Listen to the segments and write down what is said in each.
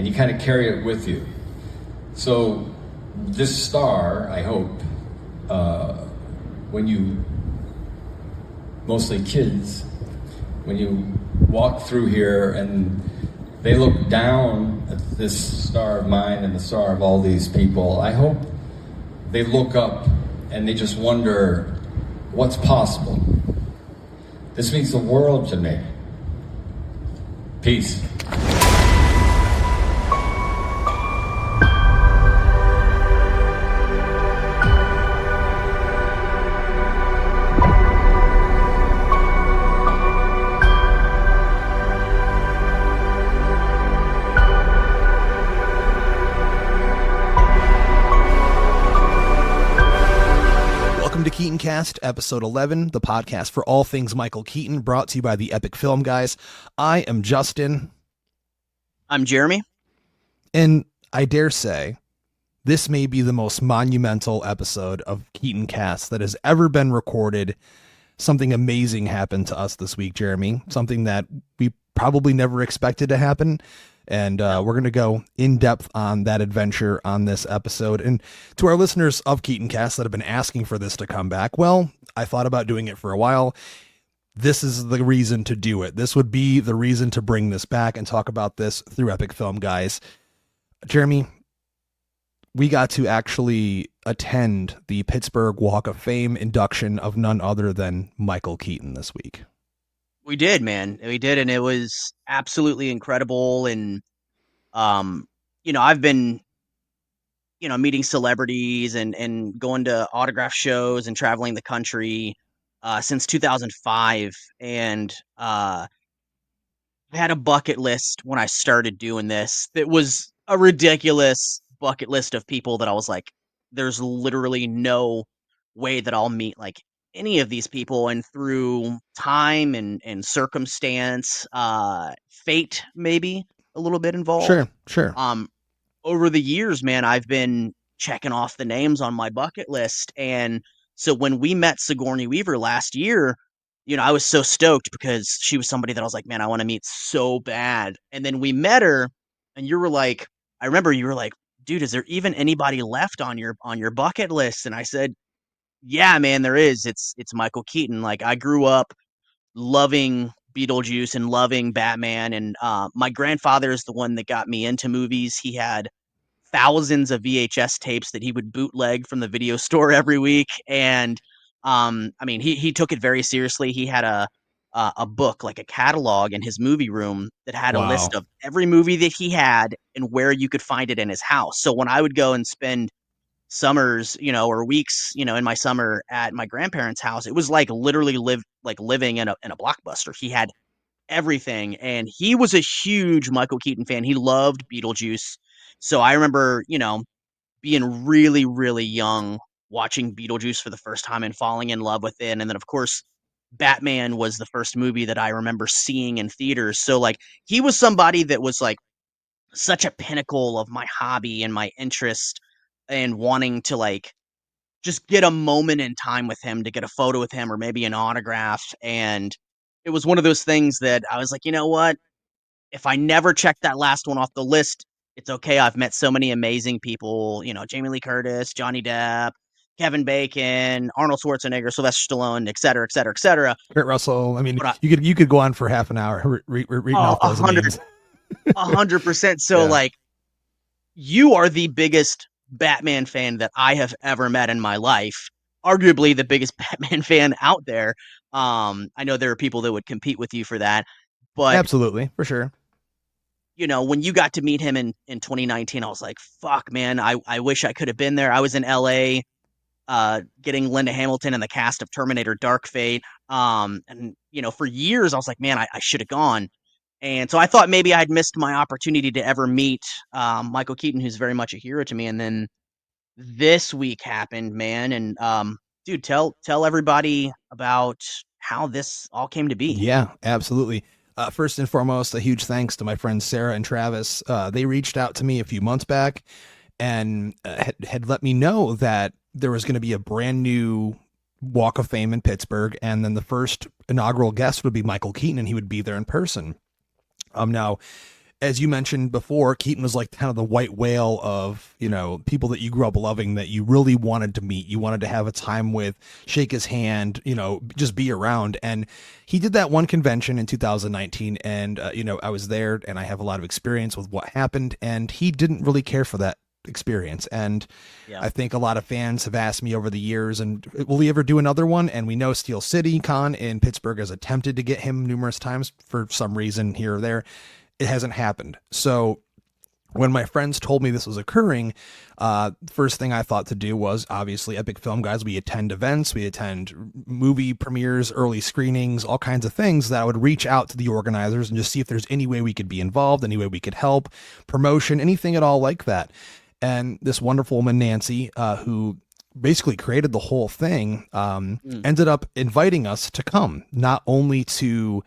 and you kind of carry it with you. So this star, I hope, when you, mostly kids, when you walk through here and they look down at this star of mine and the star of all these people, I hope they look up and they just wonder what's possible. This means the world to me. Peace. Welcome to Keatoncast, episode 11, the podcast for all things Michael Keaton, brought to you by the Epic Film Guys. I am Justin. I'm Jeremy. And I dare say, this may be the most monumental episode of Keatoncast that has ever been recorded. Something amazing happened to us this week, Jeremy. Something that we probably never expected to happen. And we're going to go in depth on that adventure on this episode. And to our listeners of Keatoncast that have been asking for this to come back, well, I thought about doing it for a while. This is the reason to do it. This would be the reason to bring this back and talk about this through Epic Film Guys. Jeremy, we got to actually attend the Pittsburgh Walk of Fame induction of none other than Michael Keaton this week. We did, man. We did, and it was absolutely incredible. And, I've been, meeting celebrities and going to autograph shows and traveling the country since 2005. And I had a bucket list when I started doing this. It was a ridiculous bucket list of people that I was like, there's literally no way that I'll meet, like, any of these people. And through time and circumstance, fate maybe a little bit involved. Sure. Over the years, man, I've been checking off the names on my bucket list. And so when we met Sigourney Weaver last year, I was so stoked because she was somebody that I was like, man, I want to meet so bad. And then we met her and I remember you were like, dude, is there even anybody left on your bucket list? And I said, yeah, man, there is. It's Michael Keaton. Like, I grew up loving Beetlejuice and loving Batman, and my grandfather is the one that got me into movies. He had thousands of VHS tapes that he would bootleg from the video store every week, and he took it very seriously. He had a book, like a catalog, in his movie room that had a list of every movie that he had and where you could find it in his house. So when I would go and spend summers, or weeks, in my summer at my grandparents' house, it was like literally living in a Blockbuster. He had everything, and he was a huge Michael Keaton fan. He loved Beetlejuice. So I remember, being really, really young, watching Beetlejuice for the first time and falling in love with it. And then, of course, Batman was the first movie that I remember seeing in theaters. So, like, he was somebody that was like such a pinnacle of my hobby and my interest, and wanting to, like, just get a moment in time with him, to get a photo with him or maybe an autograph. And it was one of those things that I was like, you know what? If I never check that last one off the list, it's okay. I've met so many amazing people, Jamie Lee Curtis, Johnny Depp, Kevin Bacon, Arnold Schwarzenegger, Sylvester Stallone, et cetera, et cetera, et cetera. Kurt Russell. I mean, you could go on for half an hour reading off those names. 100%. So, yeah. Like, you are the biggest Batman fan that I have ever met in my life, arguably the biggest Batman fan out there. I know there are people that would compete with you for that, but absolutely, for sure. When you got to meet him in 2019, I was like, fuck, man, I wish I could have been there. I was in LA getting Linda Hamilton in the cast of Terminator Dark Fate. And for years I was like, man, I should have gone. And so I thought maybe I'd missed my opportunity to ever meet Michael Keaton, who's very much a hero to me. And then this week happened, man. And dude, tell everybody about how this all came to be. Yeah, absolutely. First and foremost, a huge thanks to my friends Sarah and Travis. They reached out to me a few months back and had let me know that there was going to be a brand new Walk of Fame in Pittsburgh. And then the first inaugural guest would be Michael Keaton, and he would be there in person. Now, as you mentioned before, Keaton was like kind of the white whale of, people that you grew up loving that you really wanted to meet. You wanted to have a time with, shake his hand, just be around. And he did that one convention in 2019. And, I was there and I have a lot of experience with what happened. And he didn't really care for that experience. And Yeah. I think a lot of fans have asked me over the years, and will he ever do another one? And we know Steel City Con in Pittsburgh has attempted to get him numerous times for some reason here or there. It hasn't happened. So when my friends told me this was occurring, first thing I thought to do was obviously Epic Film Guys. We attend events, we attend movie premieres, early screenings, all kinds of things that I would reach out to the organizers and just see if there's any way we could be involved, any way we could help, promotion, anything at all like that. And this wonderful woman, Nancy, who basically created the whole thing, ended up inviting us to come, not only to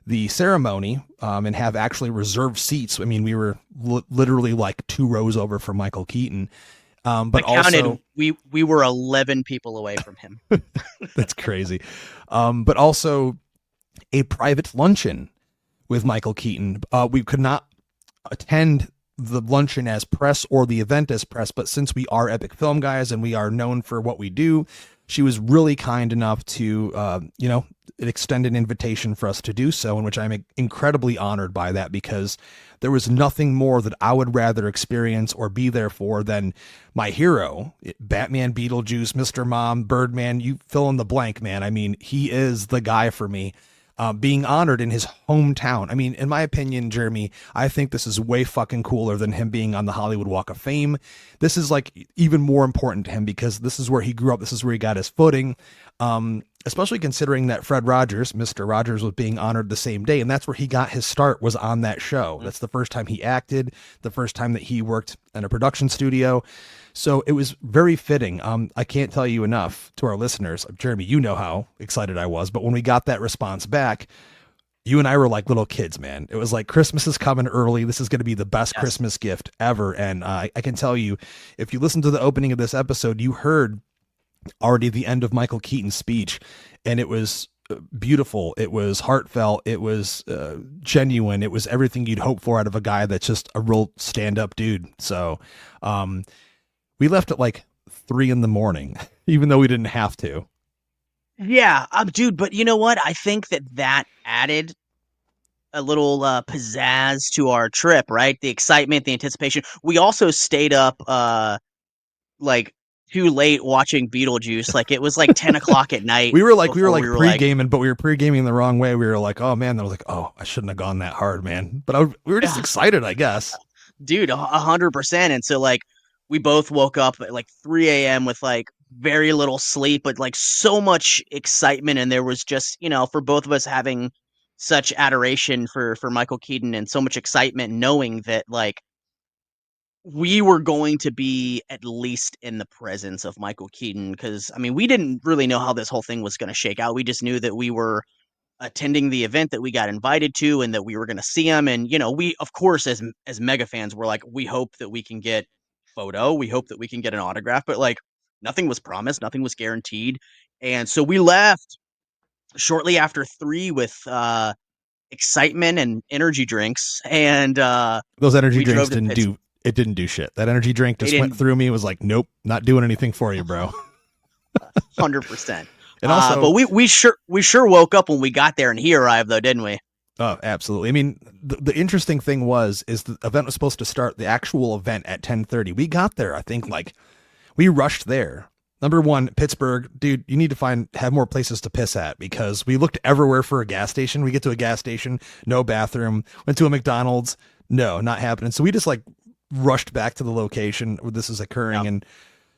the ceremony and have actually reserved seats. I mean, we were literally like 2 rows over from Michael Keaton. But I counted, also, we were 11 people away from him. that's crazy. But also a private luncheon with Michael Keaton. We could not attend the luncheon as press or the event as press, but since we are Epic Film Guys and we are known for what we do, she was really kind enough to, extend an invitation for us to do so, in which I'm incredibly honored by that, because there was nothing more that I would rather experience or be there for than my hero, Batman, Beetlejuice, Mr. Mom, Birdman, you fill in the blank, man. I mean, he is the guy for me. Being honored in his hometown. I mean, in my opinion, Jeremy, I think this is way fucking cooler than him being on the Hollywood Walk of Fame. This is like even more important to him because this is where he grew up. This is where he got his footing. Especially considering that Fred Rogers, Mr. Rogers, was being honored the same day. And that's where he got his start, was on that show. That's the first time he acted, the first time that he worked in a production studio. So it was very fitting. I can't tell you enough to our listeners. Jeremy, you know how excited I was. But when we got that response back, you and I were like little kids, man. It was like, Christmas is coming early. This is going to be the best Christmas gift ever. And I can tell you, if you listen to the opening of this episode, you heard already the end of Michael Keaton's speech, and it was beautiful. It was heartfelt. It was genuine. It was everything you'd hope for out of a guy that's just a real stand-up dude. So we left at like 3 a.m, even though we didn't have to. Yeah, dude, but you know what? I think that added a little pizzazz to our trip, right? The excitement, the anticipation. We also stayed up like too late watching Beetlejuice. Like it was like 10 o'clock at night. We were like pre-gaming, like, but we were pre-gaming the wrong way. We were like, oh man, I was like, oh, I shouldn't have gone that hard, man. But we were just excited, I guess. Dude, 100%. And so like we both woke up at like 3 a.m. with like very little sleep, but like so much excitement. And there was just, for both of us having such adoration for Michael Keaton and so much excitement knowing that like we were going to be at least in the presence of Michael Keaton, because I mean, we didn't really know how this whole thing was going to shake out. We just knew that we were attending the event that we got invited to and that we were going to see him. And, we, of course, as mega fans, we're like, we hope that we can get photo. We hope that we can get an autograph, but like nothing was promised. Nothing was guaranteed. And so we left shortly after 3 with excitement and energy drinks. And those energy drinks didn't do shit. That energy drink just went through me. It was like, nope, not doing anything for you, bro. 100%. And also, but we sure woke up when we got there and he arrived, though, didn't we? Oh, absolutely. I mean, the interesting thing is the event was supposed to start, the actual event, at 10:30. We got there, I think, we rushed there. Number one, Pittsburgh, dude, you need to have more places to piss at, because we looked everywhere for a gas station. We get to a gas station, no bathroom. Went to a McDonald's, no, not happening. So we just rushed back to the location where this is occurring. And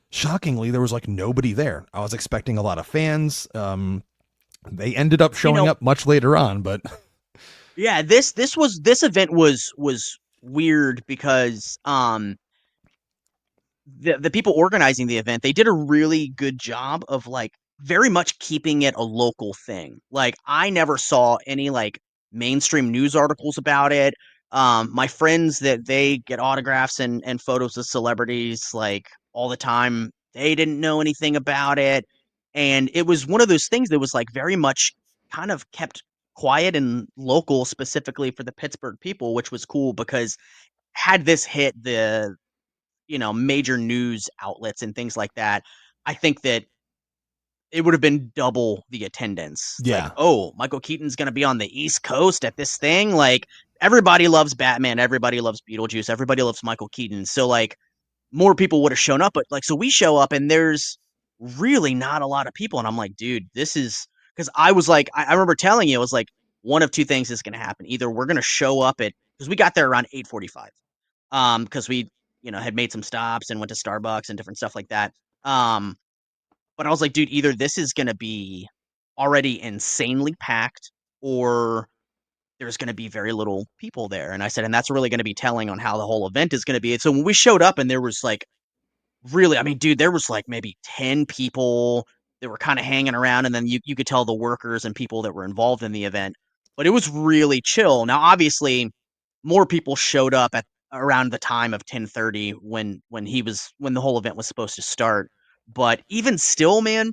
shockingly, there was nobody there. I was expecting a lot of fans. They ended up showing up much later on, but yeah, this event was weird because the people organizing the event, they did a really good job of very much keeping it a local thing. Like I never saw any mainstream news articles about it. My friends that they get autographs and photos of celebrities all the time, they didn't know anything about it. And it was one of those things that was very much kind of kept quiet and local specifically for the Pittsburgh people, which was cool because had this hit the, major news outlets and things like that, I think that it would have been double the attendance. It's like, Yeah. "Oh, Michael Keaton's gonna be on the East Coast at this thing?" Like, everybody loves Batman, everybody loves Beetlejuice, everybody loves Michael Keaton, so, like, more people would have shown up, but, like, so we show up and there's really not a lot of people, and I'm like, "Dude, this is." Because I was like I remember telling you, I was like, "One of 2 things is gonna happen. Either we're gonna show up at," because we got there around 8:45, because we, had made some stops and went to Starbucks and different stuff like that, but I was like, "Dude, either this is gonna be already insanely packed or there's gonna be very little people there," and I said, "And that's really gonna be telling on how the whole event is gonna be," and so when we showed up and there was, like, really, I mean, dude, there was, like, maybe 10 people that were kinda hanging around, and then you could tell the workers and people that were involved in the event, but it was really chill. Now, obviously, more people showed up at around the time of 10:30 when the whole event was supposed to start, but even still, man,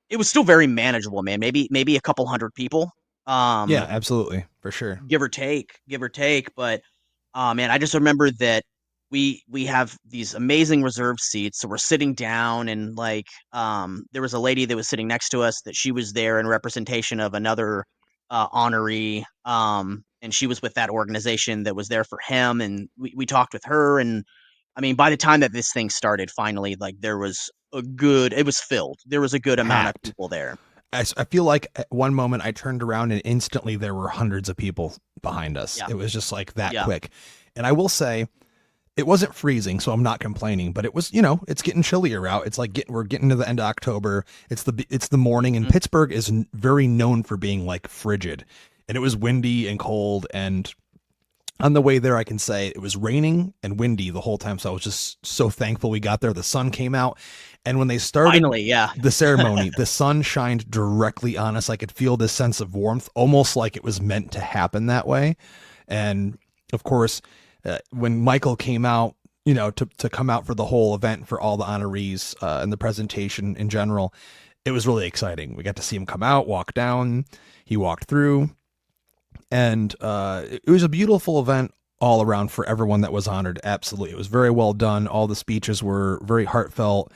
it was still very manageable, man. Maybe a couple hundred people, Yeah, absolutely. For sure. give or take, but, man, I just remember that we have these amazing reserved seats, so we're sitting down and, like, there was a lady that was sitting next to us that she was there in representation of another, honoree, and she was with that organization that was there for him, and we talked with her, and, I mean, by the time that this thing started, finally, like, it was filled. There was a good amount of Packed. people there. I feel like at one moment I turned around and instantly there were hundreds of people behind us. Yeah. It was just like that Yeah. quick. And I will say it wasn't freezing, so I'm not complaining, but it was, it's getting chillier out. It's like we're getting to the end of October. It's the morning, and Mhm. Pittsburgh is very known for being like frigid. And it was windy and cold, and on the way there, I can say it was raining and windy the whole time. So I was just so thankful we got there. The sun came out. And when they started Finally, yeah. the ceremony, the sun shined directly on us. I could feel this sense of warmth, almost like it was meant to happen that way. And of course, when Michael came out, to come out for the whole event for all the honorees and the presentation in general, it was really exciting. We got to see him come out, walk down. He walked through. And it was a beautiful event all around for everyone that was honored. Absolutely. It was very well done. All the speeches were very heartfelt.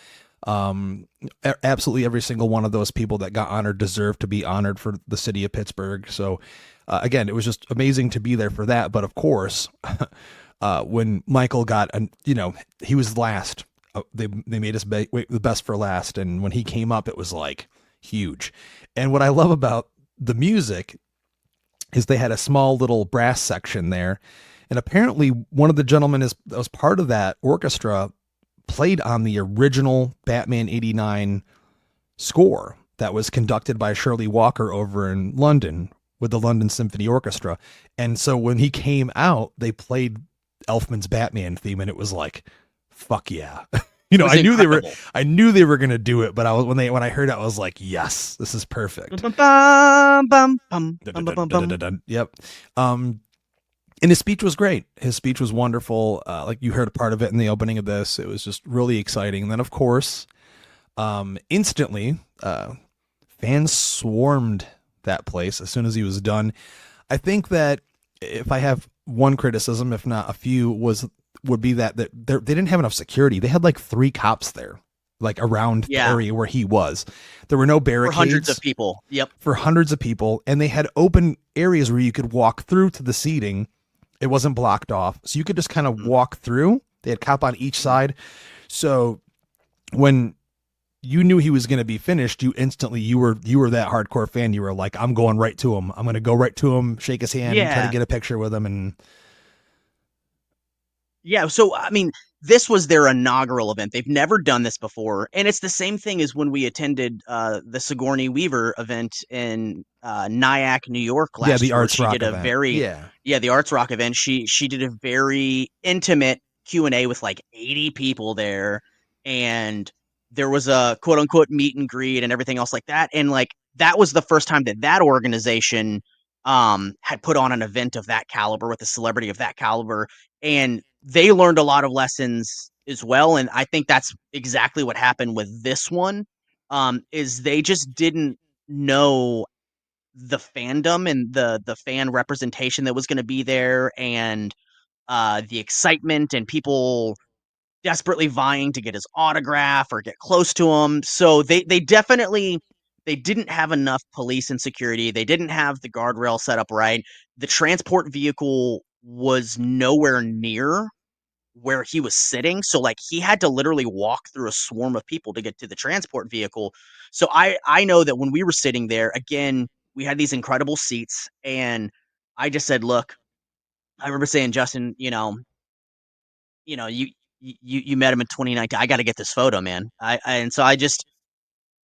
Absolutely every single one of those people that got honored deserved to be honored for the city of Pittsburgh. So again, it was just amazing to be there for that. But of course, when Michael got, he was last. They made us wait the best for last. And when he came up, it was like huge. And what I love about the music is they had a small little brass section there. And apparently one of the gentlemen that was part of that orchestra played on the original Batman 89 score that was conducted by Shirley Walker over in London with the London Symphony Orchestra. And so when he came out, they played Elfman's Batman theme, and it was like, fuck yeah. I knew they were going to do it, but when I heard it, I was like, yes, this is perfect. Yep. And his speech was great. His speech was wonderful. Like you heard a part of it in the opening of this. It was just really exciting. And then, of course, instantly, fans swarmed that place as soon as he was done. I think that if I have one criticism, if not a few, would be that they didn't have enough security. They had like 3 cops there, like around the area where he was. There were no barricades. For hundreds of people. Yep. For hundreds of people. And they had open areas where you could walk through to the seating. It wasn't blocked off. So you could just kind of walk through. They had cop on each side. So when you knew he was going to be finished, you were that hardcore fan. You were like, I'm going right to him. I'm going to go right to him, shake his hand, and try to get a picture with him. And yeah, so I mean, this was their inaugural event. They've never done this before, and it's the same thing as when we attended the Sigourney Weaver event in Nyack, New York last year. The Arts Rock event. The Arts Rock event. She did a very intimate Q&A with like 80 people there, and there was a quote unquote meet and greet and everything else like that. And like that was the first time that organization had put on an event of that caliber with a celebrity of that caliber, and they learned a lot of lessons as well. And I think that's exactly what happened with this one, is they just didn't know the fandom and the fan representation that was going to be there, and the excitement and people desperately vying to get his autograph or get close to him. So they definitely they didn't have enough police and security. They didn't have the guardrail set up right. The transport vehicle was nowhere near where he was sitting. So like he had to literally walk through a swarm of people to get to the transport vehicle. So I know that when we were sitting there, again, we had these incredible seats, and I just said, look, I remember saying, Justin, you met him in 2019. I got to get this photo, man. And so I just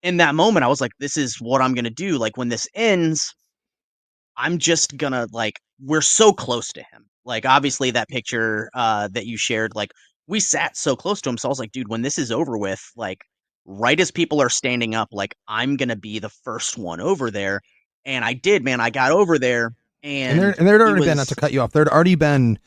in that moment I was like, this is what I'm gonna do. Like when this ends, I'm just gonna like we're so close to him. Like obviously that picture that you shared, like we sat so close to him. So I was like, dude, when this is over with, like right as people are standing up, like I'm gonna be the first one over there. And I did, man. I got over there and And there'd he already been, not to was cut you off, there'd already been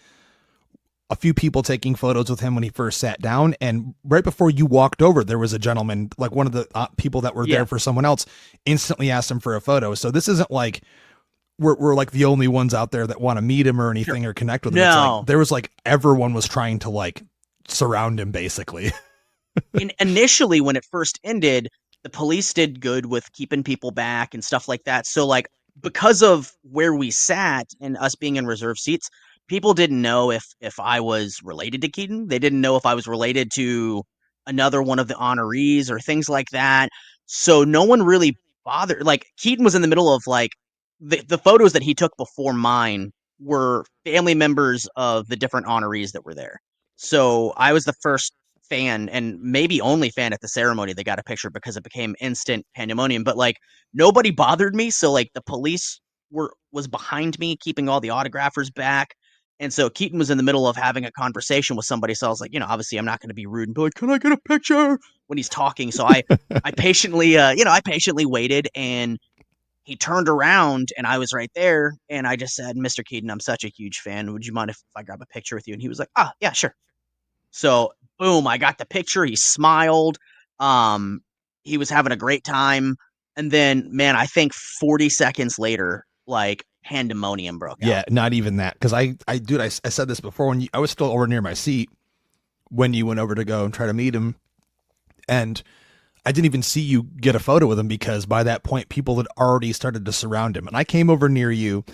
a few people taking photos with him when he first sat down. And right before you walked over, there was a gentleman, like one of the people that were yeah. there for someone else, instantly asked him for a photo. So this isn't like we're like the only ones out there that want to meet him or anything or connect with him. It's No. like there was like everyone was trying to like surround him basically. Initially when it first ended, the police did good with keeping people back and stuff like that. So like because of where we sat and us being in reserve seats, people didn't know if I was related to Keaton. They didn't know if I was related to another one of the honorees or things like that. So no one really bothered. Like Keaton was in the middle of like the photos that he took before mine were family members of the different honorees that were there. So I was the first fan and maybe only fan at the ceremony that got a picture because it became instant pandemonium. But like nobody bothered me, so like the police was behind me, keeping all the autographers back. And so Keaton was in the middle of having a conversation with somebody. So I was like, obviously I'm not going to be rude and be like, "Can I get a picture?" when he's talking. So I patiently, I patiently waited, and he turned around and I was right there. And I just said, "Mr. Keaton, I'm such a huge fan. Would you mind if I grab a picture with you?" And he was like, "Ah, yeah, sure." So boom, I got the picture. He smiled. Um, he was having a great time. And then, man, I think 40 seconds later, like pandemonium broke Yeah, out. not even that. Cause dude, I said this before when I was still over near my seat when you went over to go and try to meet him. And I didn't even see you get a photo with him because by that point, people had already started to surround him. And I came over near you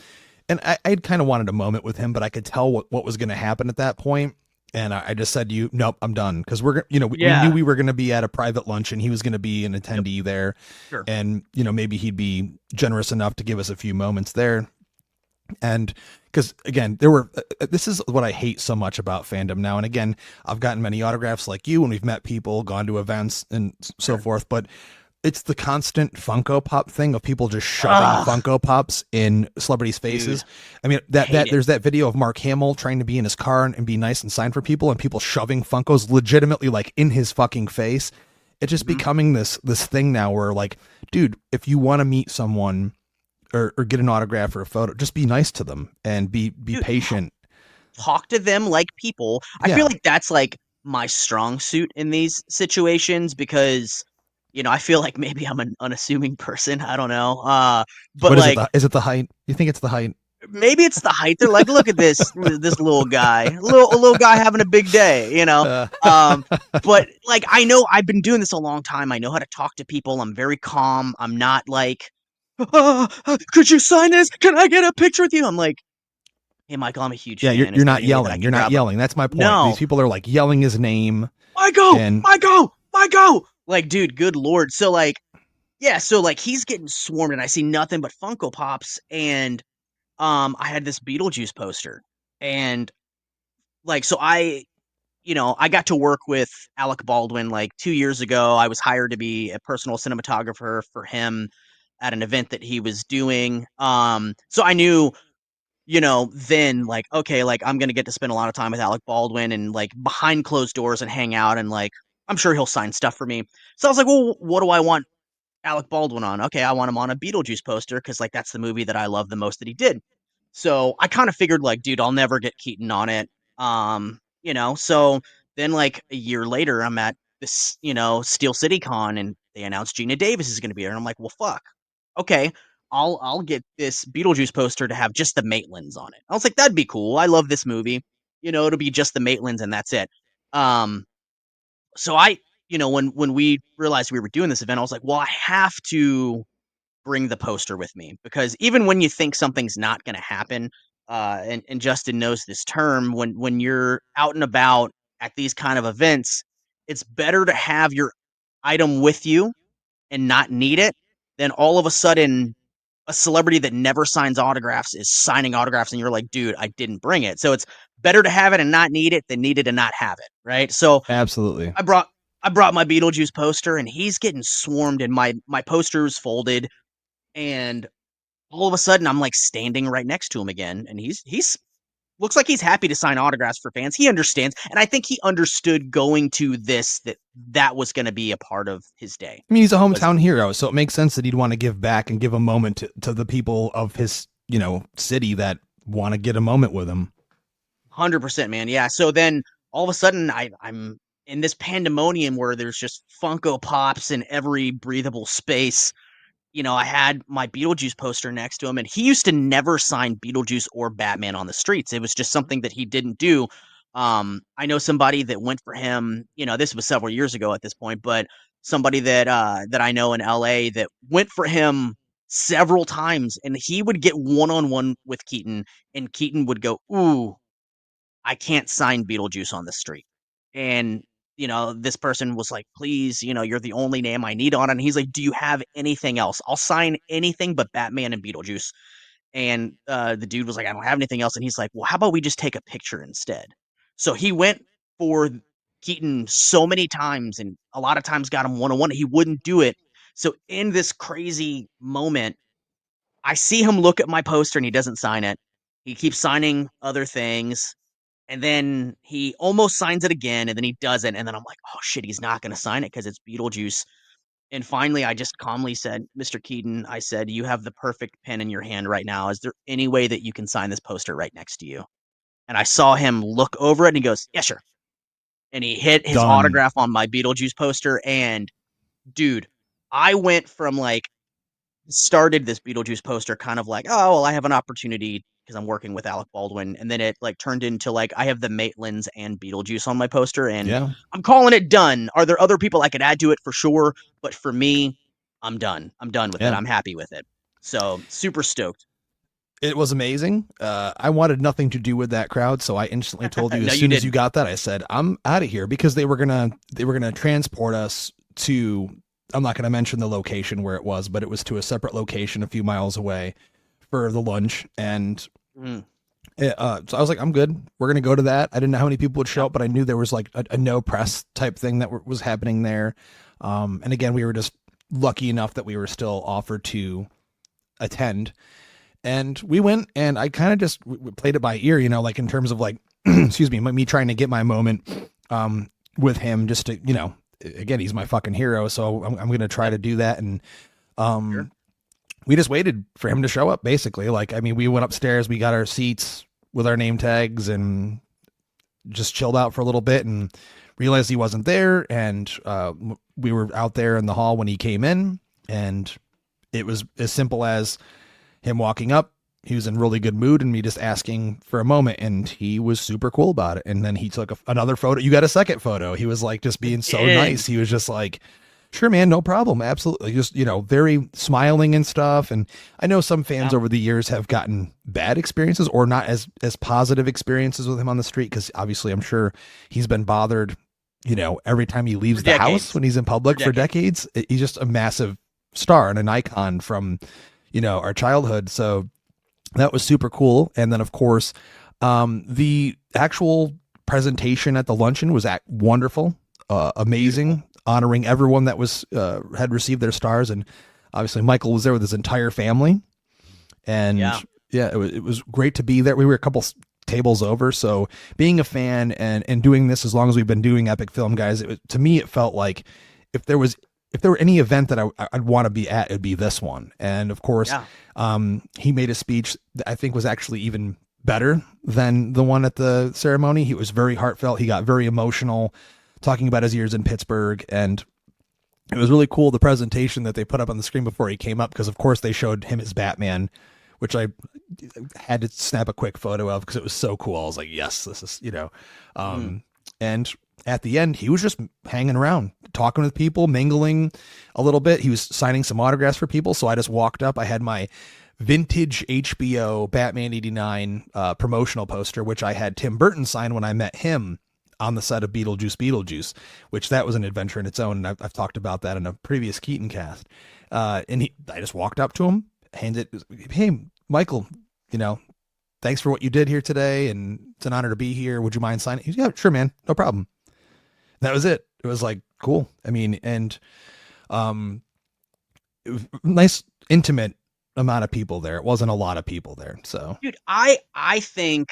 and I'd kind of wanted a moment with him, but I could tell what was going to happen at that point. And I just said to you, nope, I'm done. Cause we knew we were going to be at a private lunch and he was going to be an attendee there. Sure. And, maybe he'd be generous enough to give us a few moments there. And because again, this is what I hate so much about fandom now. And again, I've gotten many autographs like you and we've met people, gone to events and so forth, but it's the constant Funko Pop thing of people just shoving Funko Pops in celebrities' faces. Dude, I mean, there's that video of Mark Hamill trying to be in his car and be nice and sign for people and people shoving Funkos legitimately like in his fucking face. It's just becoming this thing now where like, dude, if you want to meet someone or get an autograph or a photo, just be nice to them and be Dude, patient. talk to them like people. I feel like that's like my strong suit in these situations because I feel like maybe I'm an unassuming person. I don't know. But What is it? like Is it the height? You think it's the height? maybe it's the height. They're like, look at this little guy, a little guy having a big day. Uh, But like I know I've been doing this a long time. I know how to talk to people. I'm very calm. I'm not like, could you sign this? Can I get a picture with you? I'm like, hey, Michael, I'm a huge yeah, fan. you're Is there not any way that I yelling. can You're not grab yelling. That's my point. No. These people are like yelling his name. Michael, And Michael. Like, dude, good lord. So like, yeah, so like he's getting swarmed, and I see nothing but Funko Pops, and I had this Beetlejuice poster, and like, so I got to work with Alec Baldwin like 2 years ago. I was hired to be a personal cinematographer for him at an event that he was doing. So I knew, then like, okay, like I'm gonna get to spend a lot of time with Alec Baldwin and like behind closed doors and hang out, and like I'm sure he'll sign stuff for me. So I was like, well, what do I want Alec Baldwin on? Okay, I want him on a Beetlejuice poster because like that's the movie that I love the most that he did. So I kind of figured like, dude, I'll never get Keaton on it. So then like a year later, I'm at this, Steel City Con, and they announced Gina Davis is going to be there, and I'm like, well, fuck. Okay, I'll get this Beetlejuice poster to have just the Maitlands on it. I was like, that'd be cool. I love this movie. It'll be just the Maitlands and that's it. Um, so when we realized we were doing this event, I was like, well, I have to bring the poster with me because even when you think something's not going to happen, and Justin knows this term, when you're out and about at these kind of events, it's better to have your item with you and not need it than all of a sudden a celebrity that never signs autographs is signing autographs and you're like, dude, I didn't bring it. So it's better to have it and not need it than need it and not have it. Right. So Absolutely. I brought my Beetlejuice poster and he's getting swarmed and my poster's folded and all of a sudden I'm like standing right next to him again and he's looks like he's happy to sign autographs for fans. He understands, and I think he understood going to this that was going to be a part of his day. I mean, he's a hometown hero, so it makes sense that he'd want to give back and give a moment to the people of his, city that want to get a moment with him. 100%, man. Yeah. So then all of a sudden I'm in this pandemonium where there's just Funko Pops in every breathable space. I had my Beetlejuice poster next to him, and he used to never sign Beetlejuice or Batman on the streets. It was just something that he didn't do. I know somebody that went for him. This was several years ago at this point, but somebody that I know in LA that went for him several times, and he would get one-on-one with Keaton, and Keaton would go, "Ooh, I can't sign Beetlejuice on the street." And, this person was like, please, you're the only name I need on it. And he's like, do you have anything else? I'll sign anything but Batman and Beetlejuice. And the dude was like, I don't have anything else. And he's like, well, how about we just take a picture instead? So he went for Keaton so many times and a lot of times got him one-on-one. He wouldn't do it. So in this crazy moment, I see him look at my poster and he doesn't sign it. He keeps signing other things. And then he almost signs it again, and then he doesn't. And then I'm like, oh shit, he's not going to sign it because it's Beetlejuice. And finally, I just calmly said, Mr. Keaton, I said, you have the perfect pen in your hand right now. Is there any way that you can sign this poster right next to you? And I saw him look over it and he goes, yeah, sure. And he hit his Done. autograph on my Beetlejuice poster. And dude, I went from like, started this Beetlejuice poster kind of like, oh, well, I have an opportunity because I'm working with Alec Baldwin. And then it like turned into like, I have the Maitlands and Beetlejuice on my poster and Yeah. I'm calling it done. Are there other people I could add to it? For sure. But for me, I'm done. I'm done with it. I'm happy with it. So super stoked. It was amazing. I wanted nothing to do with that crowd, so I instantly told you No, as soon as you got that, I said, I'm out of here because they were gonna transport us to, I'm not gonna mention the location where it was, but it was to a separate location a few miles away for the lunch. And so I was like, I'm good. We're gonna go to that. I didn't know how many people would show up, but I knew there was like a no press type thing that was happening there. And again, we were just lucky enough that we were still offered to attend. And we went, and I kind of just played it by ear, like in terms of like, excuse me trying to get my moment with him just to, again, he's my fucking hero. So I'm going to try to do that. And Sure. we just waited for him to show up, basically. Like, I mean, we went upstairs, we got our seats with our name tags and just chilled out for a little bit and realized he wasn't there. And we were out there in the hall when he came in, and it was as simple as him walking up. He was in really good mood and me just asking for a moment, and he was super cool about it. And then he took another photo. You got a second photo. He was like just being so nice. He was just like, sure, man, no problem. Absolutely. Just, very smiling and stuff. And I know some fans over the years have gotten bad experiences or not as positive experiences with him on the street. Cause obviously I'm sure he's been bothered, every time he leaves the house when he's in public for decades. He's just a massive star and an icon from, our childhood. So that was super cool. And then of course, the actual presentation at the luncheon was wonderful, amazing, honoring everyone that was, had received their stars. And obviously Michael was there with his entire family, and it was great to be there. We were a couple tables over. So being a fan and doing this, as long as we've been doing Epic Film Guys, to me, it felt like if there were any event that I'd want to be at, it'd be this one. And of course, he made a speech that I think was actually even better than the one at the ceremony. He was very heartfelt. He got very emotional talking about his years in Pittsburgh. And it was really cool, the presentation that they put up on the screen before he came up, because of course they showed him as Batman, which I had to snap a quick photo of because it was so cool. I was like, yes, this is, and at the end, he was just hanging around, talking with people, mingling a little bit. He was signing some autographs for people. So I just walked up. I had my vintage HBO Batman 89 promotional poster, which I had Tim Burton sign when I met him on the set of Beetlejuice, which that was an adventure in its own. And I've talked about that in a previous Keaton cast. And I just walked up to him, handed, hey, Michael, thanks for what you did here today. And it's an honor to be here. Would you mind signing? He's, yeah, sure, man. No problem. That was it. It was like, cool. I mean, and it was nice, intimate amount of people there. It wasn't a lot of people there. So, dude, I think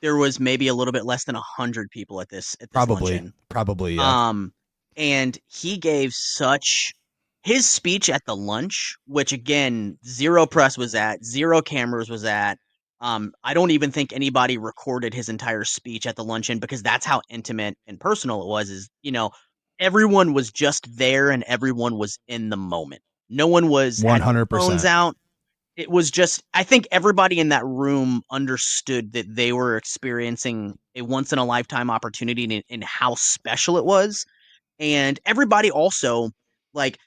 there was maybe a little bit less than 100 people at this luncheon. Probably. Yeah. And he gave his speech at the lunch, which again, zero press was at, zero cameras was at. I don't even think anybody recorded his entire speech at the luncheon, because that's how intimate and personal it was. Everyone was just there and everyone was in the moment. No one was 100% phones out. It was just, I think everybody in that room understood that they were experiencing a once in a lifetime opportunity in how special it was. And everybody also, like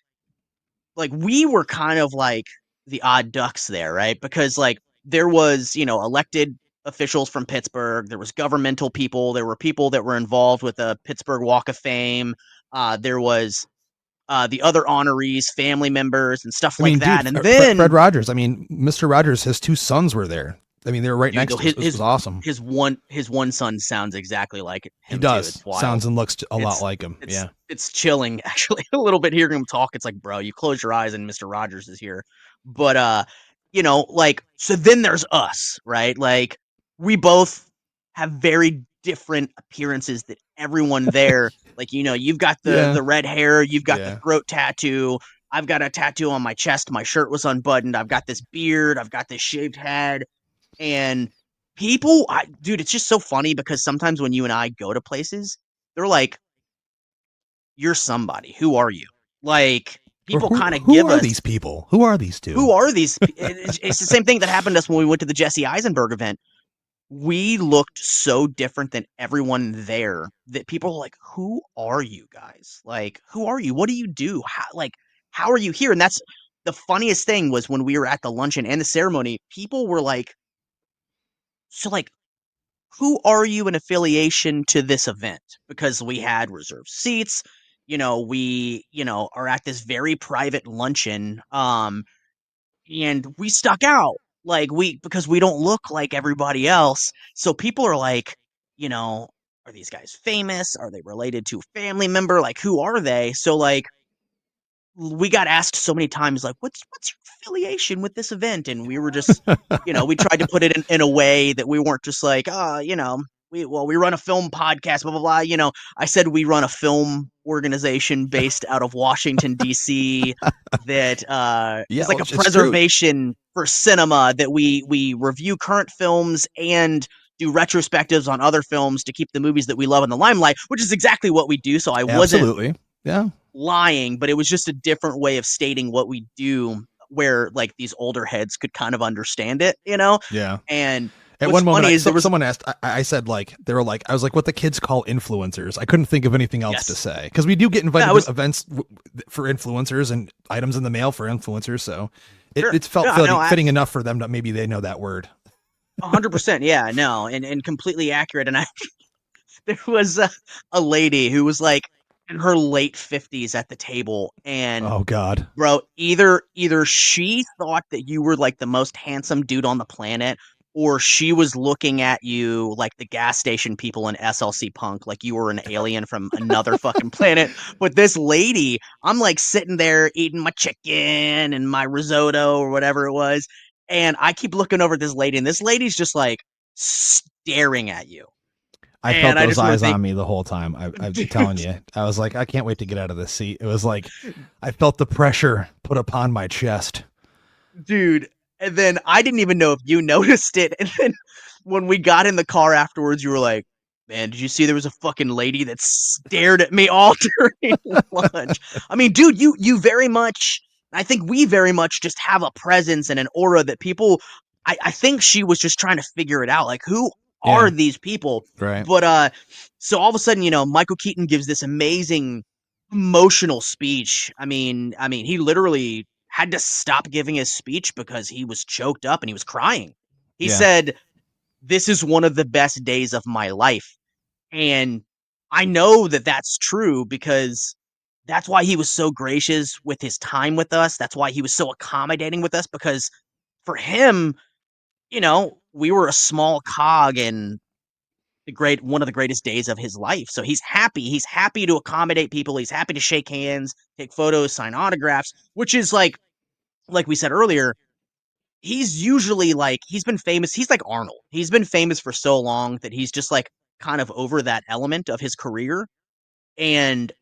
we were kind of like the odd ducks there, right? Because there was, elected officials from Pittsburgh, there was governmental people, there were people that were involved with the Pittsburgh Walk of Fame. There was the other honorees, family members, and stuff like that. Dude, and then Fred Rogers, Mr. Rogers, his two sons were there. They were right next to him. It was awesome. His one son sounds exactly like him. He does. Too. It's sounds and looks a lot like him. Yeah. It's chilling, actually, a little bit hearing him talk. It's like, bro, you close your eyes and Mr. Rogers is here. But, so then there's us, right? Like, we both have very different appearances that everyone there. Like, you've got the red hair, you've got the throat tattoo. I've got a tattoo on my chest. My shirt was unbuttoned. I've got this beard. I've got this shaved head. And people, dude, it's just so funny, because sometimes when you and I go to places, they're like, you're somebody. Who are you? Like, people kind of give us. Who are these people? Who are these two? Who are these? It's the same thing that happened to us when we went to the Jesse Eisenberg event. We looked so different than everyone there that people are like, who are you guys? Like, who are you? What do you do? How are you here? And that's the funniest thing, was when we were at the luncheon and the ceremony, people were like, so who are you in affiliation to this event? Because we had reserved seats, we, are at this very private luncheon. And we stuck out, because we don't look like everybody else. So people are like, are these guys famous? Are they related to a family member? Like, who are they? So we got asked so many times, like, what's your affiliation with this event? And we were just, we tried to put it in a way that we weren't just like, we run a film podcast, blah, blah, blah. I said we run a film organization based out of Washington, D.C. that is like a preservation for cinema, that we review current films and do retrospectives on other films to keep the movies that we love in the limelight, which is exactly what we do. So I wasn't lying, but it was just a different way of stating what we do, where these older heads could kind of understand it, Yeah. And at one moment, someone asked, I said, they were like, I was like, what the kids call influencers. I couldn't think of anything else to say, because we do get invited to events for influencers and items in the mail for influencers. So it's felt fitting enough for them that maybe they know that word. 100%. Yeah, no. And completely accurate. And there was a lady who was in her late 50s at the table, and oh god, bro, either she thought that you were the most handsome dude on the planet, or she was looking at you like the gas station people in SLC Punk, like you were an alien from another fucking planet. But this lady, I'm sitting there eating my chicken and my risotto or whatever it was, and I keep looking over at this lady, and this lady's just staring at you. I felt those eyes on me the whole time. I'm telling you. I was like, I can't wait to get out of this seat. It was like, I felt the pressure put upon my chest. Dude, and then I didn't even know if you noticed it. And then when we got in the car afterwards, you were like, Man, did you see there was a fucking lady that stared at me all during lunch? I mean, dude, you very much. I think we very much just have a presence and an aura that people. I think she was just trying to figure it out. Like, who are Yeah. these people? Right. But so all of a sudden, Michael Keaton gives this amazing emotional speech. I mean, he literally had to stop giving his speech because he was choked up and he was crying. He Yeah. said, "This is one of the best days of my life." And I know that that's true because that's why he was so gracious with his time with us. That's why he was so accommodating with us because for him, we were a small cog in one of the greatest days of his life. So he's happy. He's happy to accommodate people. He's happy to shake hands, take photos, sign autographs, which is like we said earlier, he's usually like he's been famous. He's like Arnold. He's been famous for so long that he's just like kind of over that element of his career. And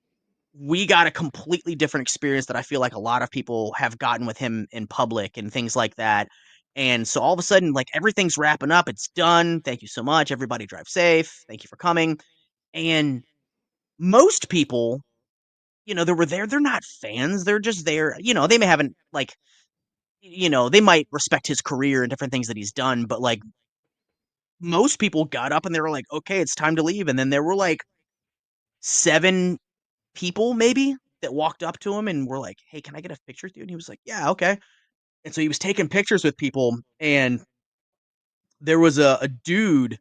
we got a completely different experience that I feel like a lot of people have gotten with him in public and things like that. And so all of a sudden, like everything's wrapping up. It's done. Thank you so much. Everybody drive safe. Thank you for coming. And most people, that were there, they're not fans. They're just there. They may haven't like, they might respect his career and different things that he's done, but like most people got up and they were like, okay, it's time to leave. And then there were like 7 people maybe that walked up to him and were like, "Hey, can I get a picture with you?" And he was like, "Yeah, okay." And so he was taking pictures with people, and there was a dude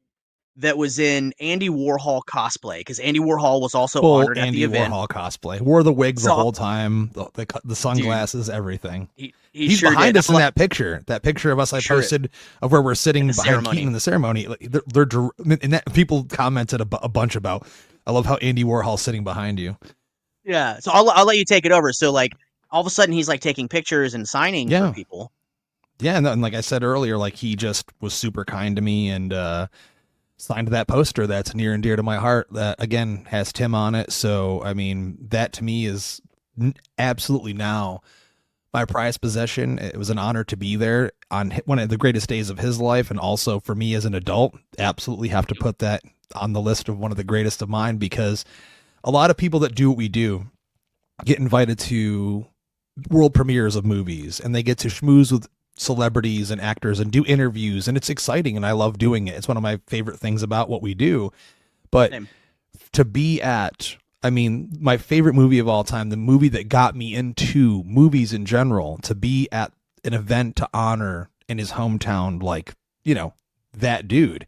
that was in Andy Warhol cosplay because Andy Warhol was also Full honored at the Andy event. Warhol cosplay. Wore the wig the So, whole time, the dude, sunglasses, everything. he He's sure behind did. us in that picture. That picture of us I Sure posted of where we're sitting the behind ceremony. Keaton in the ceremony. Like, and that people commented a bunch about. I love how Andy Warhol's sitting behind you. Yeah, so I'll let you take it over. So like all of a sudden he's like taking pictures and signing for Yeah. people. Yeah, and like I said earlier, like he just was super kind to me and signed that poster that's near and dear to my heart that again has Tim on it. So I mean, that to me is absolutely now my prized possession. It was an honor to be there on one of the greatest days of his life, and also for me as an adult, absolutely have to put that on the list of one of the greatest of mine, because a lot of people that do what we do get invited to world premieres of movies and they get to schmooze with celebrities and actors and do interviews, and it's exciting and I love doing it. It's one of my favorite things about what we do. But Same. to be at, I mean, my favorite movie of all time, the movie that got me into movies in general, to be at an event to honor in his hometown, like, that dude,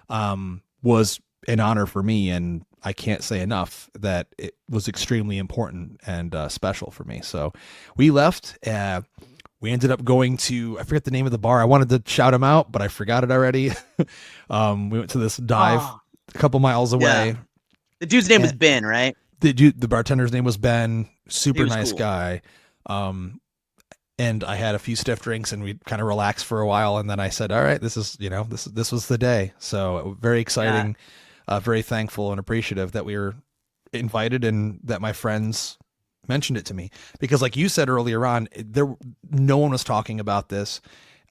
was an honor for me. And I can't say enough that it was extremely important and special for me. So we left. We ended up going to, I forget the name of the bar. I wanted to shout him out, but I forgot it already. We went to this dive a couple miles away. Yeah. The dude's name was Ben, right? The bartender's name was Ben. Super was nice cool. guy. And I had a few stiff drinks and we kind of relaxed for a while. And then I said, all right, this is, this was the day. So very exciting, very thankful and appreciative that we were invited and that my friends mentioned it to me, because like you said earlier on, no one was talking about this.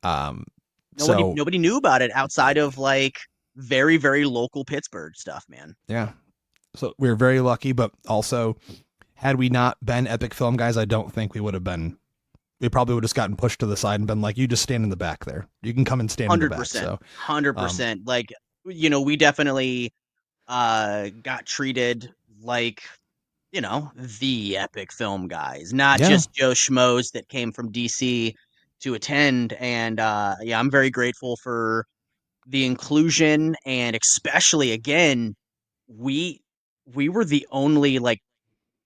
Nobody knew about it outside of like very, very local Pittsburgh stuff, man. Yeah. So we were very lucky, but also had we not been Epic Film Guys, I don't think we would have been. We probably would have just gotten pushed to the side and been like, you just stand in the back there. You can come and stand in the back. 100%. Like, we definitely got treated like, the Epic Film Guys, not just Joe Schmoes that came from DC to attend. And I'm very grateful for the inclusion, and especially again, we were the only like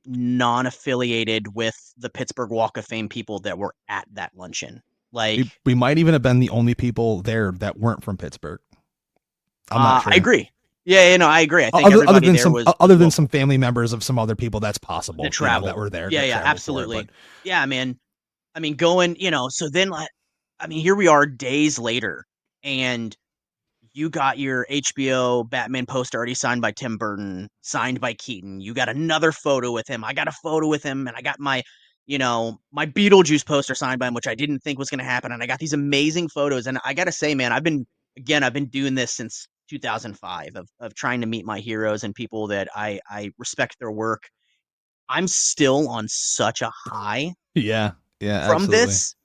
non-affiliated with the Pittsburgh Walk of Fame people that were at that luncheon. Like we might even have been the only people there that weren't from Pittsburgh. I'm not sure. I agree. Yeah, I agree. I think other than some family members of some other people, that's possible. That travel that were there. Yeah, absolutely. Yeah, man. I mean, going, so then, here we are days later, and you got your HBO Batman poster already signed by Tim Burton, signed by Keaton. You got another photo with him. I got a photo with him, and I got my Beetlejuice poster signed by him, which I didn't think was going to happen. And I got these amazing photos. And I got to say, man, I've been doing this since 2005 of trying to meet my heroes and people that I respect their work. I'm still on such a high Yeah. Yeah, from absolutely. this.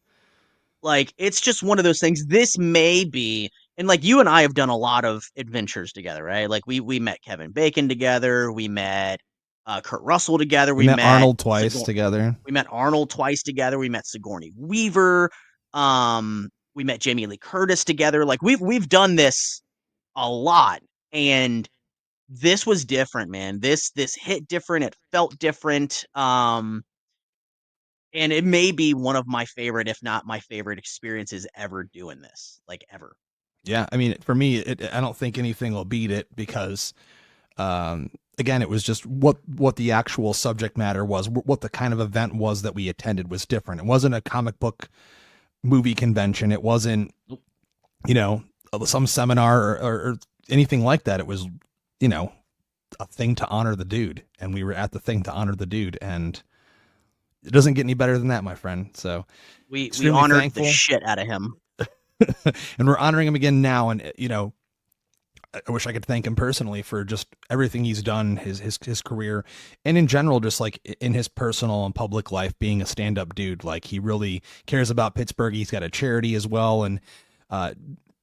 Like, it's just one of those things. This may be, and like you and I have done a lot of adventures together, right? Like we met Kevin Bacon together, we met Kurt Russell together, We met Arnold twice Sigour- together. we met Arnold twice together, we met Sigourney Weaver, we met Jamie Lee Curtis together. Like we've done this a lot, and this was different, man. This hit different. It felt different. And it may be one of my favorite, if not my favorite experiences ever doing this, like ever. Yeah, I mean, for me, I don't think anything will beat it because, again, it was just what the actual subject matter was, what the kind of event was that we attended was different. It wasn't a comic book movie convention. It wasn't, you know, some seminar or anything like that. It was, you know, a thing to honor the dude, and we were at the thing to honor the dude, and it doesn't get any better than that, my friend. So We extremely honored thankful. the shit out of him. And we're honoring him again now. And, you know, I wish I could thank him personally for just everything he's done, his career, and in general, just like in his personal and public life, being a stand-up dude. Like, he really cares about Pittsburgh. He's got a charity as well. And,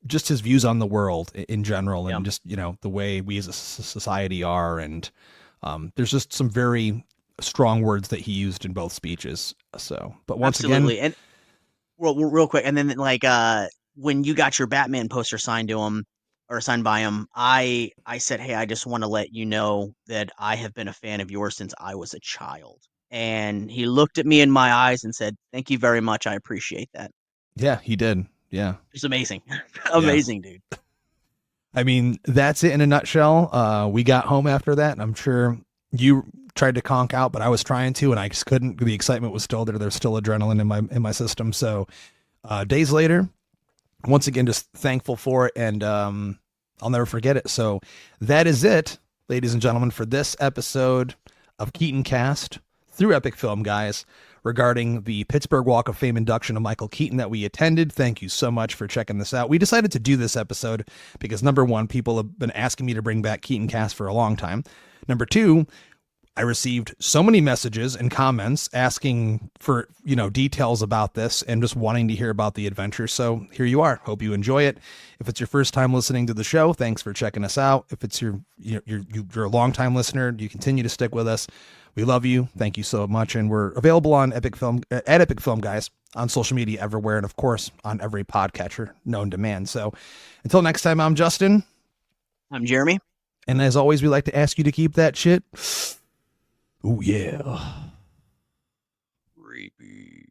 just his views on the world in general, and just, you know, the way we as a society are. And, there's just some very strong words that he used in both speeches. So, but once Absolutely. again, And well, real quick, and then like when you got your Batman poster signed to him or signed by him, I said, "Hey, I just want to let you know that I have been a fan of yours since I was a child." And he looked at me in my eyes and said, "Thank you very much. I appreciate that." yeah, he did. Yeah. It's amazing. Yeah. Amazing, dude. I mean, that's it in a nutshell. We got home after that, and I'm sure you tried to conk out, but I was trying to, and I just couldn't. The excitement was still there. There's still adrenaline in my system. So, days later, once again, just thankful for it, and I'll never forget it. So that is it, ladies and gentlemen, for this episode of Keatoncast through Epic Film Guys regarding the Pittsburgh Walk of Fame induction of Michael Keaton that we attended. Thank you so much for checking this out. We decided to do this episode because, number one, people have been asking me to bring back Keatoncast for a long time. Number two, I received so many messages and comments asking for, you know, details about this and just wanting to hear about the adventure. So here you are. Hope you enjoy it. If it's your first time listening to the show, thanks for checking us out. If it's you're a long time listener, you continue to stick with us. We love you. Thank you so much. And we're available on Epic Film Guys on social media everywhere. And of course on every podcatcher known to man. So until next time, I'm Justin. I'm Jeremy. And as always, we like to ask you to keep that shit. Oh, yeah. Creepy.